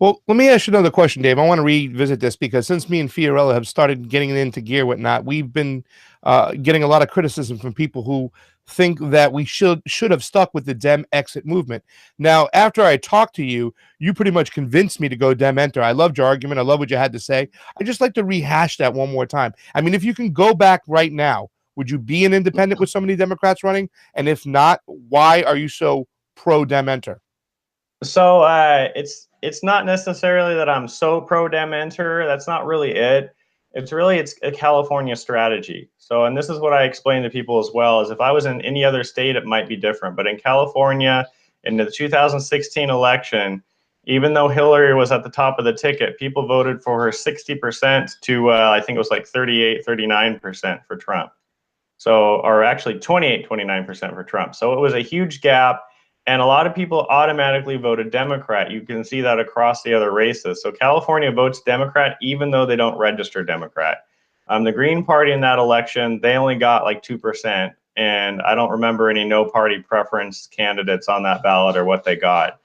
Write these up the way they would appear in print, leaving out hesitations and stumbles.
Well, let me ask you another question, Dave. I want to revisit this because since me and Fiorella have started getting into gear, whatnot, we've been getting a lot of criticism from people who think that we should have stuck with the Dem exit movement. Now, after I talked to you, you pretty much convinced me to go Dementer. I loved your argument. I love what you had to say. I just like to rehash that one more time. I mean, if you can go back right now, would you be an independent with so many Democrats running? And if not, why are you so pro Dementer? So it's not necessarily that I'm so pro Dementer. That's not really it. It's a California strategy. So, and this is what I explain to people as well, is if I was in any other state, it might be different. But in California, in the 2016 election, even though Hillary was at the top of the ticket, people voted for her 60% to, I think it was like 38, 39% for Trump. So, or actually 28, 29% for Trump. So it was a huge gap. And a lot of people automatically voted Democrat. You can see that across the other races. So California votes Democrat even though they don't register Democrat. The Green Party in that election, they only got like 2%. And I don't remember any no party preference candidates on that ballot or what they got.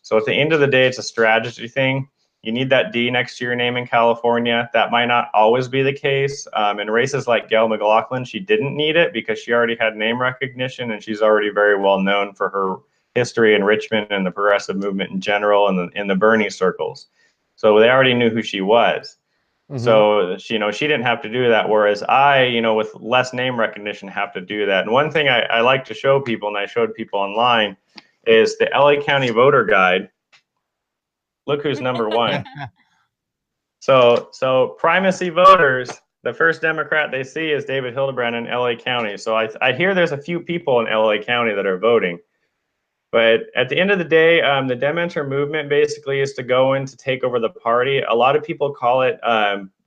So at the end of the day, it's a strategy thing. You need that D next to your name in California. That might not always be the case. In races like Gail McLaughlin, she didn't need it because she already had name recognition and she's already very well known for her history in Richmond and the progressive movement in general and in the Bernie circles. So they already knew who she was. Mm-hmm. So, she didn't have to do that. Whereas I, with less name recognition, have to do that. And one thing I like to show people, and I showed people online, is the LA County voter guide. Look who's number one. So primacy voters, the first Democrat they see is David Hildebrand in LA County. So I hear there's a few people in LA County that are voting. But at the end of the day, the Dementer movement basically is to go in to take over the party. A lot of people call it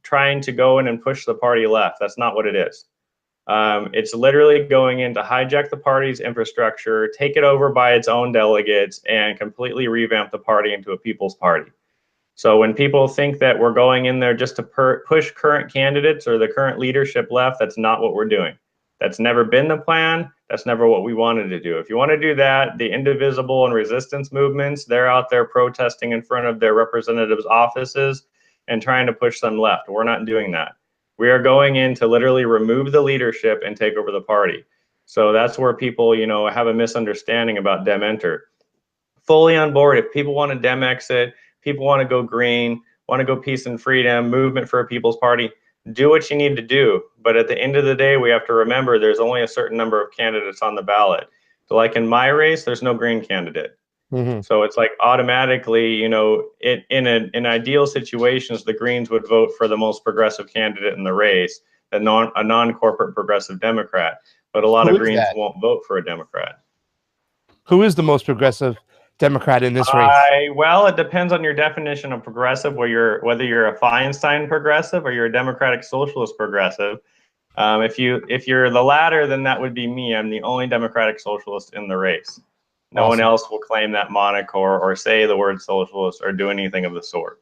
trying to go in and push the party left. That's not what it is. It's literally going in to hijack the party's infrastructure, take it over by its own delegates, and completely revamp the party into a people's party. So when people think that we're going in there just to push current candidates or the current leadership left, that's not what we're doing. That's never been the plan. That's never what we wanted to do. If you want to do that, the indivisible and resistance movements, they're out there protesting in front of their representatives' offices and trying to push them left. We're not doing that. We are going in to literally remove the leadership and take over the party. So that's where people, have a misunderstanding about Dementer. Fully on board. If people want to Demexit, people want to go green, want to go peace and freedom, movement for a people's party, do what you need to do. But at the end of the day, we have to remember there's only a certain number of candidates on the ballot. So like in my race, there's no green candidate. Mm-hmm. So it's like automatically, in ideal situations, the Greens would vote for the most progressive candidate in the race, a non-corporate progressive Democrat. But a lot of Greens won't vote for a Democrat. Who is the most progressive Democrat in this race? Well, it depends on your definition of progressive, whether you're a Feinstein progressive or you're a Democratic Socialist progressive. If you're the latter, then that would be me. I'm the only Democratic Socialist in the race. No one else will claim that moniker or say the word socialist or do anything of the sort.